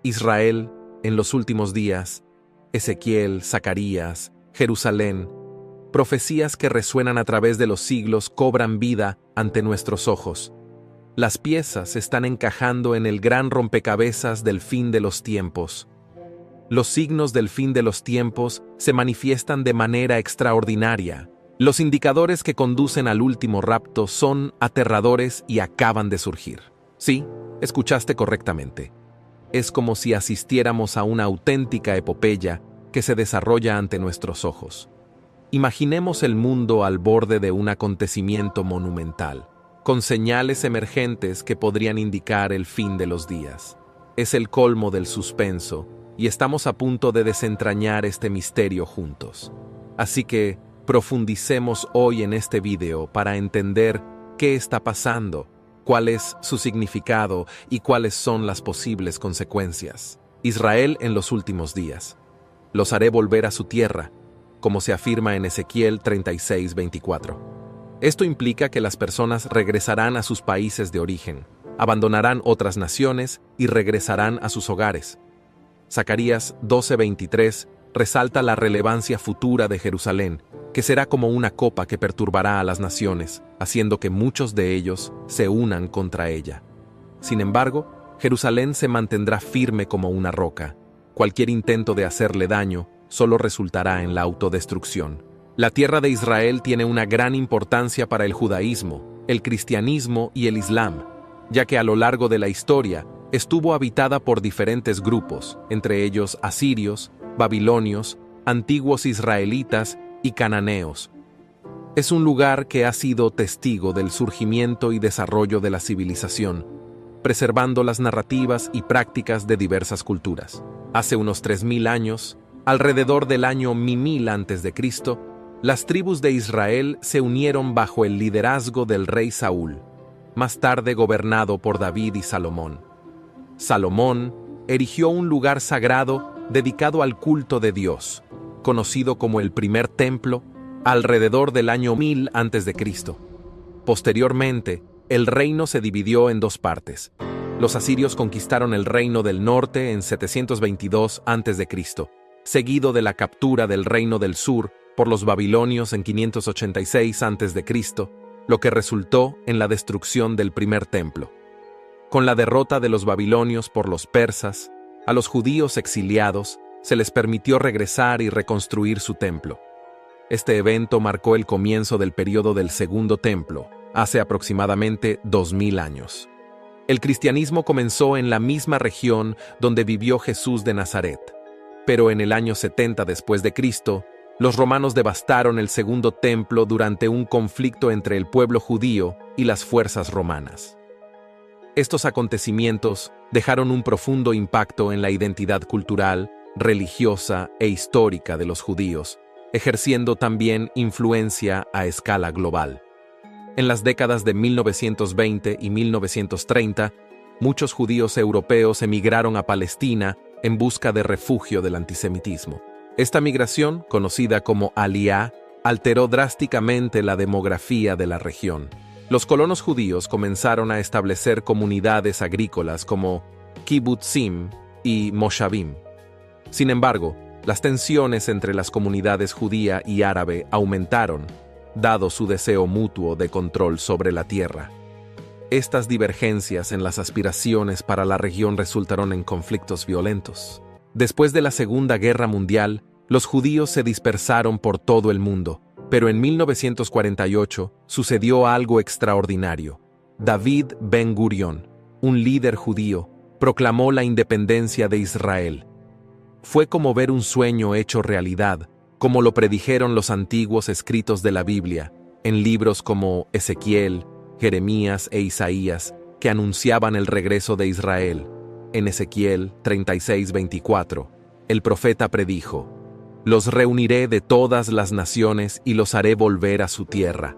Israel en los últimos días, Ezequiel, Zacarías, Jerusalén, profecías que resuenan a través de los siglos cobran vida ante nuestros ojos. Las piezas están encajando en el gran rompecabezas del fin de los tiempos. Los signos del fin de los tiempos se manifiestan de manera extraordinaria. Los indicadores que conducen al último rapto son aterradores y acaban de surgir. Sí, escuchaste correctamente. Es como si asistiéramos a una auténtica epopeya que se desarrolla ante nuestros ojos. Imaginemos el mundo al borde de un acontecimiento monumental, con señales emergentes que podrían indicar el fin de los días. Es el colmo del suspenso, y estamos a punto de desentrañar este misterio juntos. Así que, profundicemos hoy en este video para entender qué está pasando, cuál es su significado y cuáles son las posibles consecuencias. Israel en los últimos días. Los haré volver a su tierra, como se afirma en Ezequiel 36:24. Esto implica que las personas regresarán a sus países de origen, abandonarán otras naciones y regresarán a sus hogares. Zacarías 12:23 resalta la relevancia futura de Jerusalén, que será como una copa que perturbará a las naciones, haciendo que muchos de ellos se unan contra ella. Sin embargo, Jerusalén se mantendrá firme como una roca. Cualquier intento de hacerle daño solo resultará en la autodestrucción. La tierra de Israel tiene una gran importancia para el judaísmo, el cristianismo y el islam, ya que a lo largo de la historia estuvo habitada por diferentes grupos, entre ellos asirios, babilonios, antiguos israelitas y cananeos. Es un lugar que ha sido testigo del surgimiento y desarrollo de la civilización, preservando las narrativas y prácticas de diversas culturas. Hace unos 3000 años, alrededor del año 1000 a.C., las tribus de Israel se unieron bajo el liderazgo del rey Saúl, más tarde gobernado por David y Salomón. Salomón erigió un lugar sagrado dedicado al culto de Dios, conocido como el primer templo, alrededor del año 1000 a.C. Posteriormente, el reino se dividió en dos partes. Los asirios conquistaron el reino del norte en 722 a.C., seguido de la captura del reino del sur por los babilonios en 586 a.C., lo que resultó en la destrucción del primer templo. Con la derrota de los babilonios por los persas, a los judíos exiliados se les permitió regresar y reconstruir su templo. Este evento marcó el comienzo del período del Segundo Templo, hace aproximadamente 2000 años. El cristianismo comenzó en la misma región donde vivió Jesús de Nazaret, pero en el año 70 después de Cristo, los romanos devastaron el Segundo Templo durante un conflicto entre el pueblo judío y las fuerzas romanas. Estos acontecimientos dejaron un profundo impacto en la identidad cultural, religiosa e histórica de los judíos, ejerciendo también influencia a escala global. En las décadas de 1920 y 1930, muchos judíos europeos emigraron a Palestina en busca de refugio del antisemitismo. Esta migración, conocida como Aliyá, alteró drásticamente la demografía de la región. Los colonos judíos comenzaron a establecer comunidades agrícolas como kibbutzim y moshavim. Sin embargo, las tensiones entre las comunidades judía y árabe aumentaron, dado su deseo mutuo de control sobre la tierra. Estas divergencias en las aspiraciones para la región resultaron en conflictos violentos. Después de la Segunda Guerra Mundial, los judíos se dispersaron por todo el mundo, pero en 1948 sucedió algo extraordinario. David Ben-Gurión, un líder judío, proclamó la independencia de Israel. Fue como ver un sueño hecho realidad, como lo predijeron los antiguos escritos de la Biblia, en libros como Ezequiel, Jeremías e Isaías, que anunciaban el regreso de Israel. En Ezequiel 36:24, el profeta predijo: «Los reuniré de todas las naciones y los haré volver a su tierra».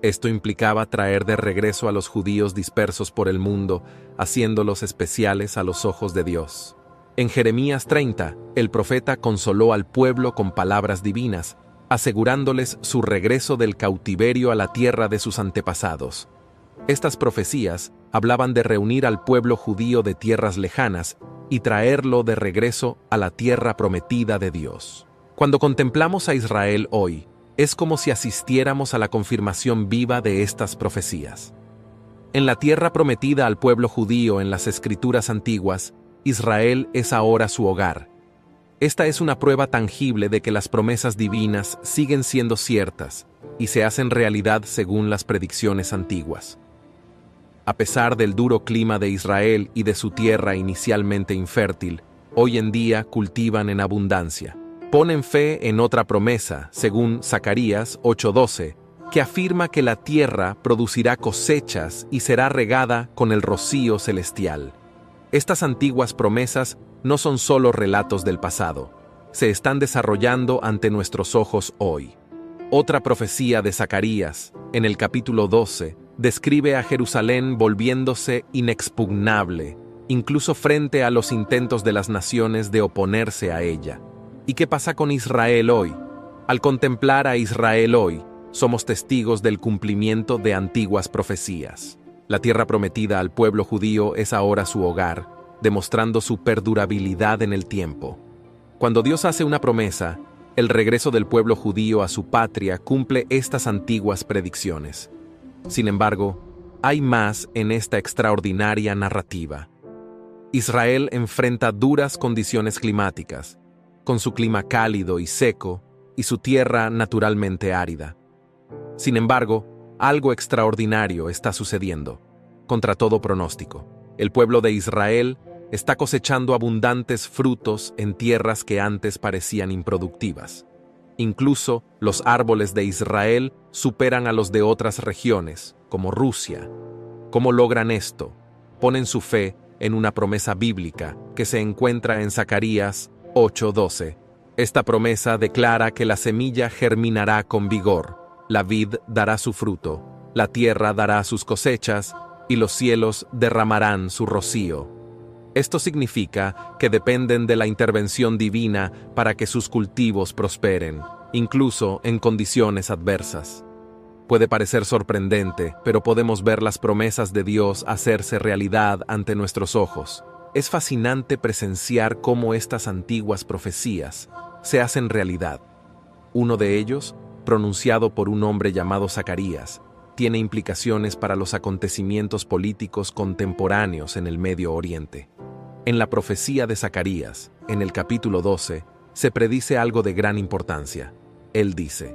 Esto implicaba traer de regreso a los judíos dispersos por el mundo, haciéndolos especiales a los ojos de Dios. En Jeremías 30, el profeta consoló al pueblo con palabras divinas, asegurándoles su regreso del cautiverio a la tierra de sus antepasados. Estas profecías hablaban de reunir al pueblo judío de tierras lejanas y traerlo de regreso a la tierra prometida de Dios. Cuando contemplamos a Israel hoy, es como si asistiéramos a la confirmación viva de estas profecías. En la tierra prometida al pueblo judío en las Escrituras antiguas, Israel es ahora su hogar. Esta es una prueba tangible de que las promesas divinas siguen siendo ciertas y se hacen realidad según las predicciones antiguas. A pesar del duro clima de Israel y de su tierra inicialmente infértil, hoy en día cultivan en abundancia. Ponen fe en otra promesa, según Zacarías 8:12, que afirma que la tierra producirá cosechas y será regada con el rocío celestial. Estas antiguas promesas no son solo relatos del pasado, se están desarrollando ante nuestros ojos hoy. Otra profecía de Zacarías, en el capítulo 12, describe a Jerusalén volviéndose inexpugnable, incluso frente a los intentos de las naciones de oponerse a ella. ¿Y qué pasa con Israel hoy? Al contemplar a Israel hoy, somos testigos del cumplimiento de antiguas profecías. La tierra prometida al pueblo judío es ahora su hogar, demostrando su perdurabilidad en el tiempo. Cuando Dios hace una promesa, el regreso del pueblo judío a su patria cumple estas antiguas predicciones. Sin embargo, hay más en esta extraordinaria narrativa. Israel enfrenta duras condiciones climáticas, con su clima cálido y seco y su tierra naturalmente árida. Sin embargo, algo extraordinario está sucediendo, contra todo pronóstico. El pueblo de Israel está cosechando abundantes frutos en tierras que antes parecían improductivas. Incluso los árboles de Israel superan a los de otras regiones, como Rusia. ¿Cómo logran esto? Ponen su fe en una promesa bíblica que se encuentra en Zacarías 8:12. Esta promesa declara que la semilla germinará con vigor, la vid dará su fruto, la tierra dará sus cosechas y los cielos derramarán su rocío. Esto significa que dependen de la intervención divina para que sus cultivos prosperen, incluso en condiciones adversas. Puede parecer sorprendente, pero podemos ver las promesas de Dios hacerse realidad ante nuestros ojos. Es fascinante presenciar cómo estas antiguas profecías se hacen realidad. Uno de ellos, pronunciado por un hombre llamado Zacarías, tiene implicaciones para los acontecimientos políticos contemporáneos en el Medio Oriente. En la profecía de Zacarías, en el capítulo 12, se predice algo de gran importancia. Él dice: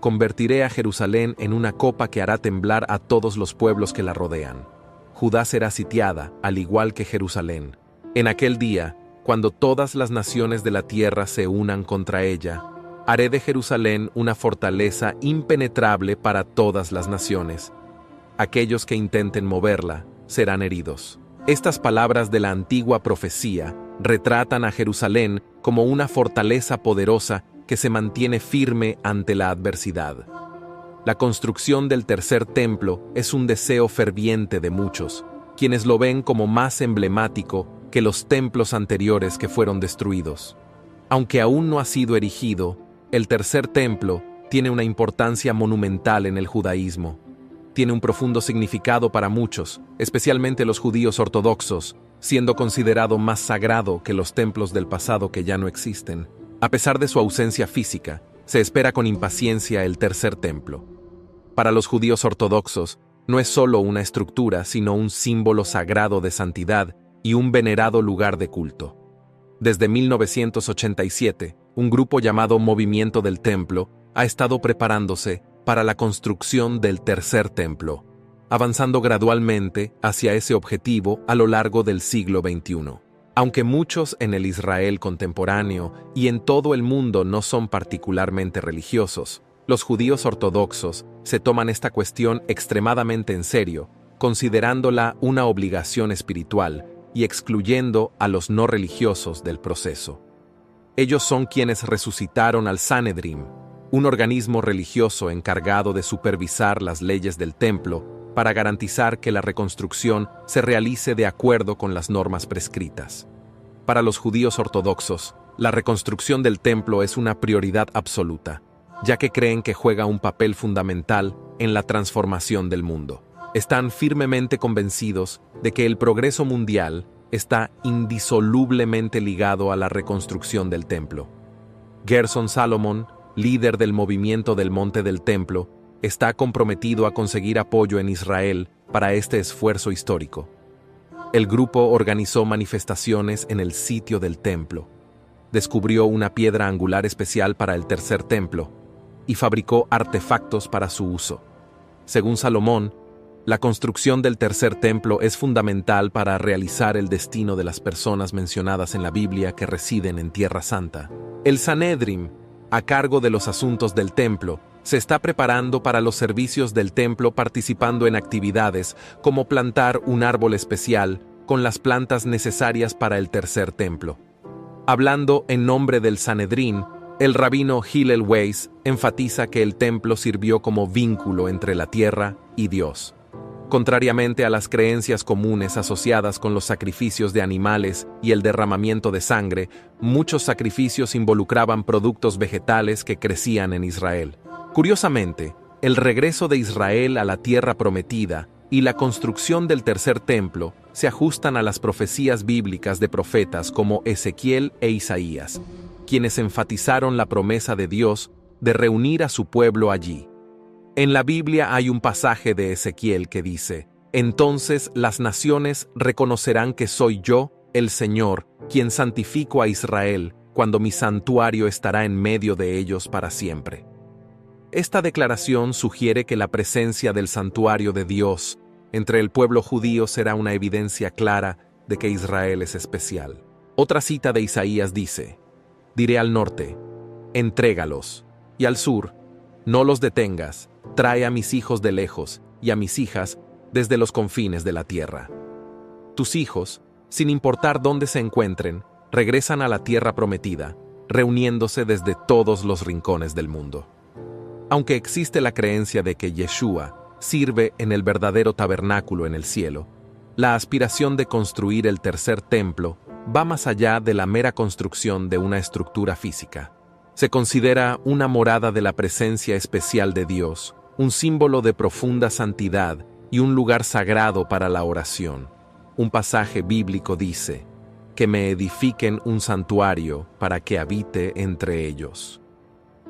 «Convertiré a Jerusalén en una copa que hará temblar a todos los pueblos que la rodean. Judá será sitiada, al igual que Jerusalén. En aquel día, cuando todas las naciones de la tierra se unan contra ella, haré de Jerusalén una fortaleza impenetrable para todas las naciones. Aquellos que intenten moverla serán heridos». Estas palabras de la antigua profecía retratan a Jerusalén como una fortaleza poderosa que se mantiene firme ante la adversidad. La construcción del tercer templo es un deseo ferviente de muchos, quienes lo ven como más emblemático que los templos anteriores que fueron destruidos. Aunque aún no ha sido erigido, el tercer templo tiene una importancia monumental en el judaísmo. Tiene un profundo significado para muchos, especialmente los judíos ortodoxos, siendo considerado más sagrado que los templos del pasado que ya no existen. A pesar de su ausencia física, se espera con impaciencia el tercer templo. Para los judíos ortodoxos, no es solo una estructura, sino un símbolo sagrado de santidad y un venerado lugar de culto. Desde 1987, un grupo llamado Movimiento del Templo ha estado preparándose para la construcción del tercer templo, avanzando gradualmente hacia ese objetivo a lo largo del siglo XXI. Aunque muchos en el Israel contemporáneo y en todo el mundo no son particularmente religiosos, los judíos ortodoxos se toman esta cuestión extremadamente en serio, considerándola una obligación espiritual y excluyendo a los no religiosos del proceso. Ellos son quienes resucitaron al Sanedrín, un organismo religioso encargado de supervisar las leyes del templo para garantizar que la reconstrucción se realice de acuerdo con las normas prescritas. Para los judíos ortodoxos, la reconstrucción del templo es una prioridad absoluta, ya que creen que juega un papel fundamental en la transformación del mundo. Están firmemente convencidos de que el progreso mundial está indisolublemente ligado a la reconstrucción del templo. Gerson Salomon, líder del movimiento del Monte del Templo, está comprometido a conseguir apoyo en Israel para este esfuerzo histórico. El grupo organizó manifestaciones en el sitio del templo, descubrió una piedra angular especial para el tercer templo y fabricó artefactos para su uso. Según Salomón, la construcción del tercer templo es fundamental para realizar el destino de las personas mencionadas en la Biblia que residen en Tierra Santa. El Sanedrim, a cargo de los asuntos del templo, se está preparando para los servicios del templo participando en actividades como plantar un árbol especial con las plantas necesarias para el tercer templo. Hablando en nombre del Sanedrín, el rabino Hillel Weiss enfatiza que el templo sirvió como vínculo entre la tierra y Dios. Contrariamente a las creencias comunes asociadas con los sacrificios de animales y el derramamiento de sangre, muchos sacrificios involucraban productos vegetales que crecían en Israel. Curiosamente, el regreso de Israel a la tierra prometida y la construcción del tercer templo se ajustan a las profecías bíblicas de profetas como Ezequiel e Isaías, quienes enfatizaron la promesa de Dios de reunir a su pueblo allí. En la Biblia hay un pasaje de Ezequiel que dice: «Entonces las naciones reconocerán que soy yo, el Señor, quien santifico a Israel, cuando mi santuario estará en medio de ellos para siempre». Esta declaración sugiere que la presencia del santuario de Dios entre el pueblo judío será una evidencia clara de que Israel es especial. Otra cita de Isaías dice: «Diré al norte, entrégalos, y al sur, no los detengas, trae a mis hijos de lejos y a mis hijas desde los confines de la tierra». Tus hijos, sin importar dónde se encuentren, regresan a la tierra prometida, reuniéndose desde todos los rincones del mundo. Aunque existe la creencia de que Yeshua sirve en el verdadero tabernáculo en el cielo, la aspiración de construir el tercer templo va más allá de la mera construcción de una estructura física. Se considera una morada de la presencia especial de Dios, un símbolo de profunda santidad y un lugar sagrado para la oración. Un pasaje bíblico dice: «Que me edifiquen un santuario para que habite entre ellos».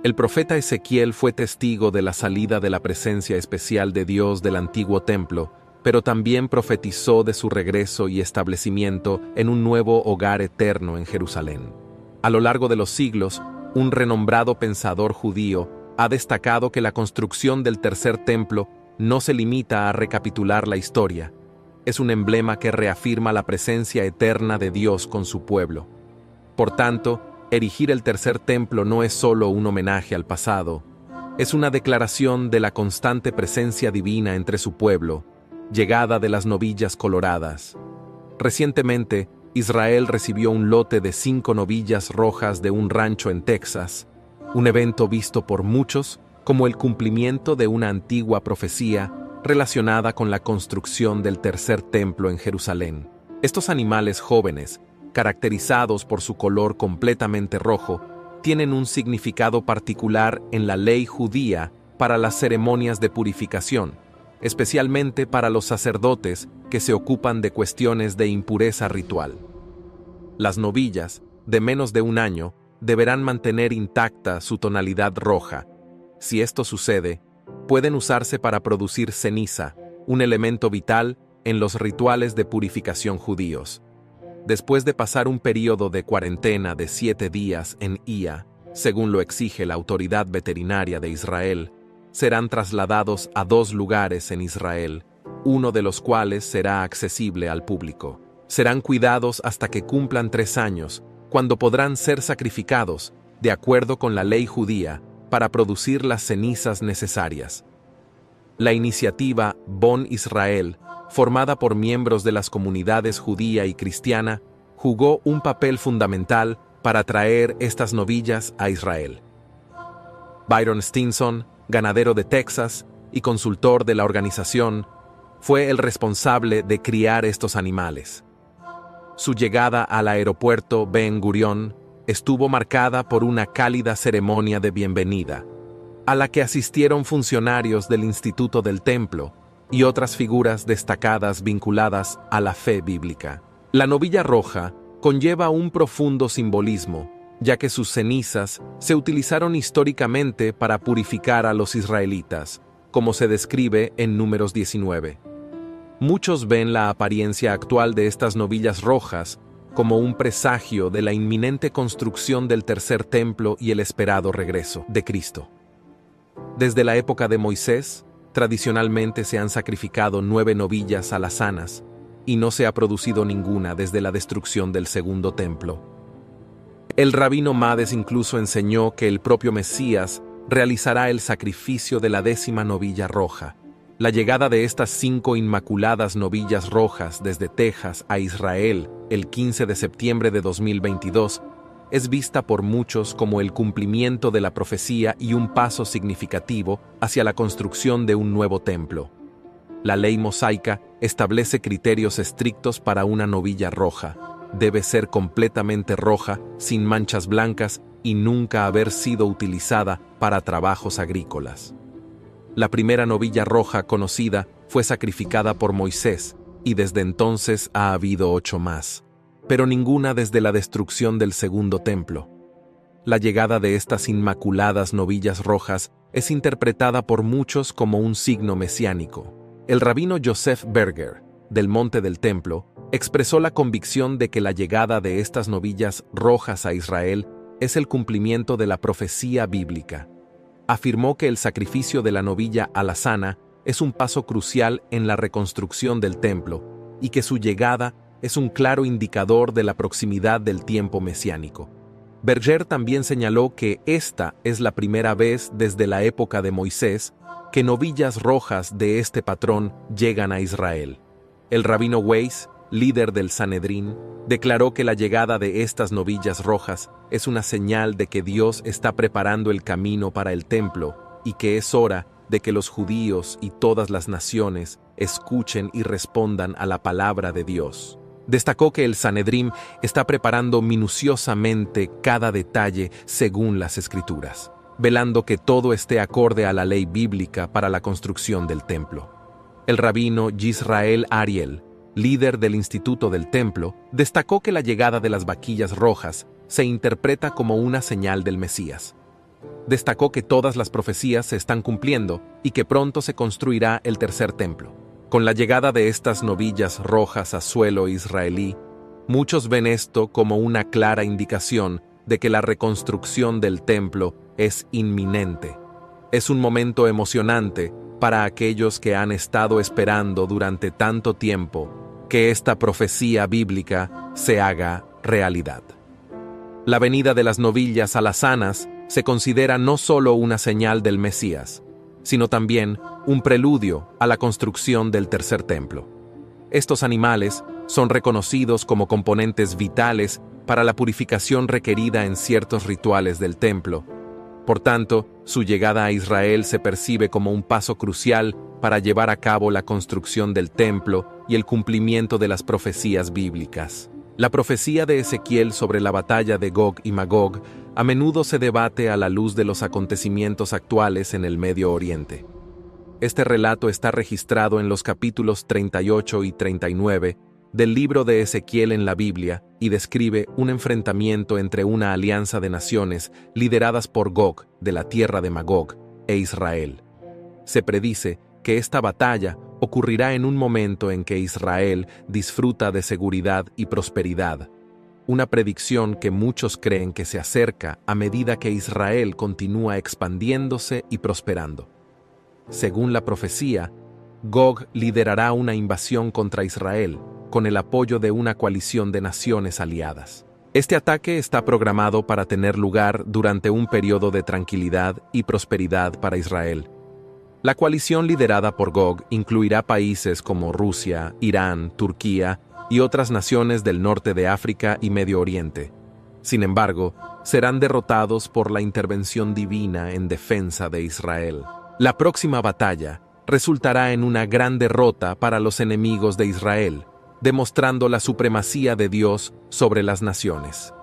El profeta Ezequiel fue testigo de la salida de la presencia especial de Dios del antiguo templo, pero también profetizó de su regreso y establecimiento en un nuevo hogar eterno en Jerusalén. A lo largo de los siglos, un renombrado pensador judío ha destacado que la construcción del tercer templo no se limita a recapitular la historia. Es un emblema que reafirma la presencia eterna de Dios con su pueblo. Por tanto, erigir el tercer templo no es solo un homenaje al pasado, es una declaración de la constante presencia divina entre su pueblo, llegada de las novillas coloradas. Recientemente, Israel recibió un lote de 5 novillas rojas de un rancho en Texas, un evento visto por muchos como el cumplimiento de una antigua profecía relacionada con la construcción del tercer templo en Jerusalén. Estos animales jóvenes, caracterizados por su color completamente rojo, tienen un significado particular en la ley judía para las ceremonias de purificación, especialmente para los sacerdotes que se ocupan de cuestiones de impureza ritual. Las novillas, de menos de un año, deberán mantener intacta su tonalidad roja. Si esto sucede, pueden usarse para producir ceniza, un elemento vital en los rituales de purificación judíos. Después de pasar un período de cuarentena de 7 días en Ia, según lo exige la autoridad veterinaria de Israel, serán trasladados a 2 lugares en Israel, uno de los cuales será accesible al público. Serán cuidados hasta que cumplan 3 años, cuando podrán ser sacrificados, de acuerdo con la ley judía, para producir las cenizas necesarias. La iniciativa Bon Israel, formada por miembros de las comunidades judía y cristiana, jugó un papel fundamental para traer estas novillas a Israel. Byron Stinson, ganadero de Texas y consultor de la organización, fue el responsable de criar estos animales. Su llegada al aeropuerto Ben Gurión estuvo marcada por una cálida ceremonia de bienvenida, a la que asistieron funcionarios del Instituto del Templo, y otras figuras destacadas vinculadas a la fe bíblica. La novilla roja conlleva un profundo simbolismo, ya que sus cenizas se utilizaron históricamente para purificar a los israelitas, como se describe en Números 19. Muchos ven la apariencia actual de estas novillas rojas como un presagio de la inminente construcción del tercer templo y el esperado regreso de Cristo. Desde la época de Moisés, tradicionalmente se han sacrificado 9 novillas alazanas, y no se ha producido ninguna desde la destrucción del segundo templo. El rabino Mades incluso enseñó que el propio Mesías realizará el sacrificio de la 10ª novilla roja. La llegada de estas 5 inmaculadas novillas rojas desde Texas a Israel el 15 de septiembre de 2022 es vista por muchos como el cumplimiento de la profecía y un paso significativo hacia la construcción de un nuevo templo. La ley mosaica establece criterios estrictos para una novilla roja. Debe ser completamente roja, sin manchas blancas y nunca haber sido utilizada para trabajos agrícolas. La primera novilla roja conocida fue sacrificada por Moisés y desde entonces ha habido 8 más, pero ninguna desde la destrucción del segundo templo. La llegada de estas inmaculadas novillas rojas es interpretada por muchos como un signo mesiánico. El rabino Joseph Berger, del Monte del Templo, expresó la convicción de que la llegada de estas novillas rojas a Israel es el cumplimiento de la profecía bíblica. Afirmó que el sacrificio de la novilla alazana es un paso crucial en la reconstrucción del templo y que su llegada es un claro indicador de la proximidad del tiempo mesiánico. Berger también señaló que esta es la primera vez desde la época de Moisés que novillas rojas de este patrón llegan a Israel. El rabino Weiss, líder del Sanedrín, declaró que la llegada de estas novillas rojas es una señal de que Dios está preparando el camino para el templo y que es hora de que los judíos y todas las naciones escuchen y respondan a la palabra de Dios. Destacó que el Sanedrín está preparando minuciosamente cada detalle según las Escrituras, velando que todo esté acorde a la ley bíblica para la construcción del templo. El rabino Yisrael Ariel, líder del Instituto del Templo, destacó que la llegada de las vaquillas rojas se interpreta como una señal del Mesías. Destacó que todas las profecías se están cumpliendo y que pronto se construirá el tercer templo. Con la llegada de estas novillas rojas a suelo israelí, muchos ven esto como una clara indicación de que la reconstrucción del templo es inminente. Es un momento emocionante para aquellos que han estado esperando durante tanto tiempo que esta profecía bíblica se haga realidad. La venida de las novillas alazanas se considera no solo una señal del Mesías, sino también un preludio a la construcción del tercer templo. Estos animales son reconocidos como componentes vitales para la purificación requerida en ciertos rituales del templo. Por tanto, su llegada a Israel se percibe como un paso crucial para llevar a cabo la construcción del templo y el cumplimiento de las profecías bíblicas. La profecía de Ezequiel sobre la batalla de Gog y Magog a menudo se debate a la luz de los acontecimientos actuales en el Medio Oriente. Este relato está registrado en los capítulos 38 y 39 del libro de Ezequiel en la Biblia y describe un enfrentamiento entre una alianza de naciones lideradas por Gog, de la tierra de Magog, e Israel. Se predice que esta batalla ocurrirá en un momento en que Israel disfruta de seguridad y prosperidad, una predicción que muchos creen que se acerca a medida que Israel continúa expandiéndose y prosperando. Según la profecía, Gog liderará una invasión contra Israel, con el apoyo de una coalición de naciones aliadas. Este ataque está programado para tener lugar durante un periodo de tranquilidad y prosperidad para Israel. La coalición liderada por Gog incluirá países como Rusia, Irán, Turquía y otras naciones del norte de África y Medio Oriente. Sin embargo, serán derrotados por la intervención divina en defensa de Israel. La próxima batalla resultará en una gran derrota para los enemigos de Israel, demostrando la supremacía de Dios sobre las naciones.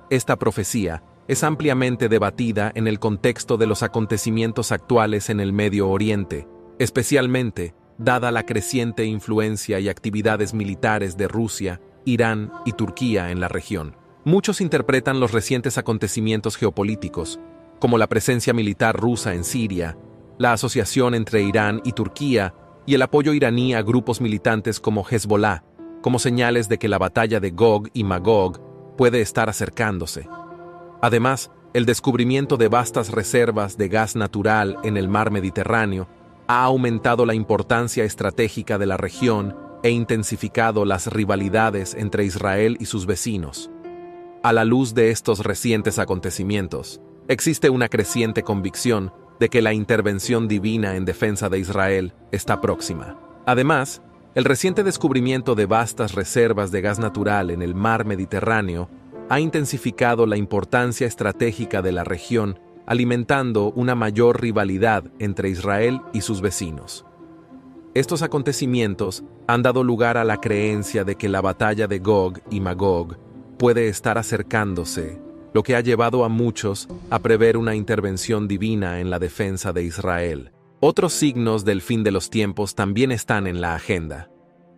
Esta profecía es ampliamente debatida en el contexto de los acontecimientos actuales en el Medio Oriente, especialmente dada la creciente influencia y actividades militares de Rusia, Irán y Turquía en la región. Muchos interpretan los recientes acontecimientos geopolíticos, como la presencia militar rusa en Siria, la asociación entre Irán y Turquía y el apoyo iraní a grupos militantes como Hezbollah, como señales de que la batalla de Gog y Magog puede estar acercándose. Además, el descubrimiento de vastas reservas de gas natural en el mar Mediterráneo ha aumentado la importancia estratégica de la región e intensificado las rivalidades entre Israel y sus vecinos. A la luz de estos recientes acontecimientos, existe una creciente convicción de que la intervención divina en defensa de Israel está próxima. Además, el reciente descubrimiento de vastas reservas de gas natural en el mar Mediterráneo ha intensificado la importancia estratégica de la región, alimentando una mayor rivalidad entre Israel y sus vecinos. Estos acontecimientos han dado lugar a la creencia de que la batalla de Gog y Magog puede estar acercándose, lo que ha llevado a muchos a prever una intervención divina en la defensa de Israel. Otros signos del fin de los tiempos también están en la agenda.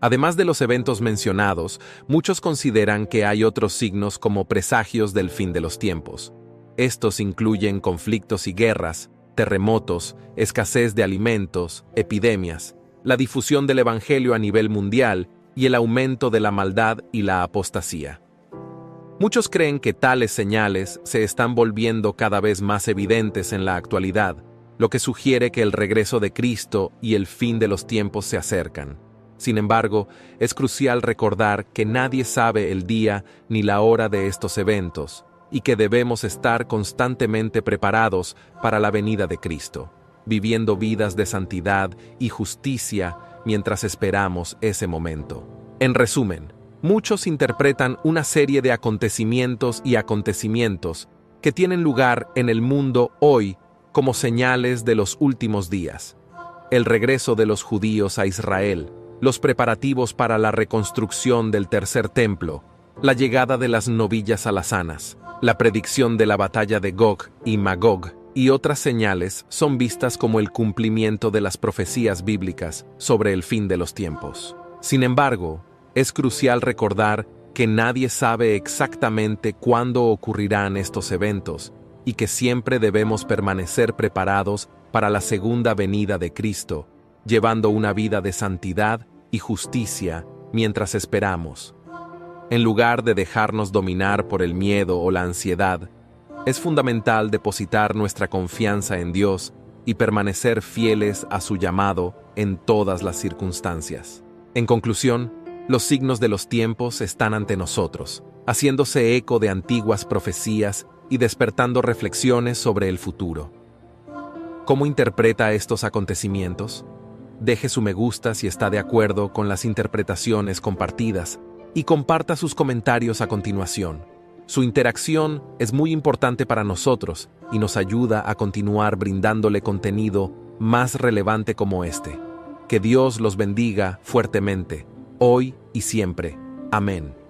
Además de los eventos mencionados, muchos consideran que hay otros signos como presagios del fin de los tiempos. Estos incluyen conflictos y guerras, terremotos, escasez de alimentos, epidemias, la difusión del evangelio a nivel mundial y el aumento de la maldad y la apostasía. Muchos creen que tales señales se están volviendo cada vez más evidentes en la actualidad, lo que sugiere que el regreso de Cristo y el fin de los tiempos se acercan. Sin embargo, es crucial recordar que nadie sabe el día ni la hora de estos eventos, y que debemos estar constantemente preparados para la venida de Cristo, viviendo vidas de santidad y justicia mientras esperamos ese momento. En resumen, muchos interpretan una serie de acontecimientos que tienen lugar en el mundo hoy como señales de los últimos días. El regreso de los judíos a Israel, los preparativos para la reconstrucción del tercer templo, la llegada de las novillas alazanas, la predicción de la batalla de Gog y Magog y otras señales son vistas como el cumplimiento de las profecías bíblicas sobre el fin de los tiempos. Sin embargo, es crucial recordar que nadie sabe exactamente cuándo ocurrirán estos eventos y que siempre debemos permanecer preparados para la segunda venida de Cristo, llevando una vida de santidad y justicia mientras esperamos. En lugar de dejarnos dominar por el miedo o la ansiedad, es fundamental depositar nuestra confianza en Dios y permanecer fieles a su llamado en todas las circunstancias. En conclusión, los signos de los tiempos están ante nosotros, haciéndose eco de antiguas profecías y despertando reflexiones sobre el futuro. ¿Cómo interpreta estos acontecimientos? Deje su me gusta si está de acuerdo con las interpretaciones compartidas y comparta sus comentarios a continuación. Su interacción es muy importante para nosotros y nos ayuda a continuar brindándole contenido más relevante como este. Que Dios los bendiga fuertemente, hoy y siempre. Amén.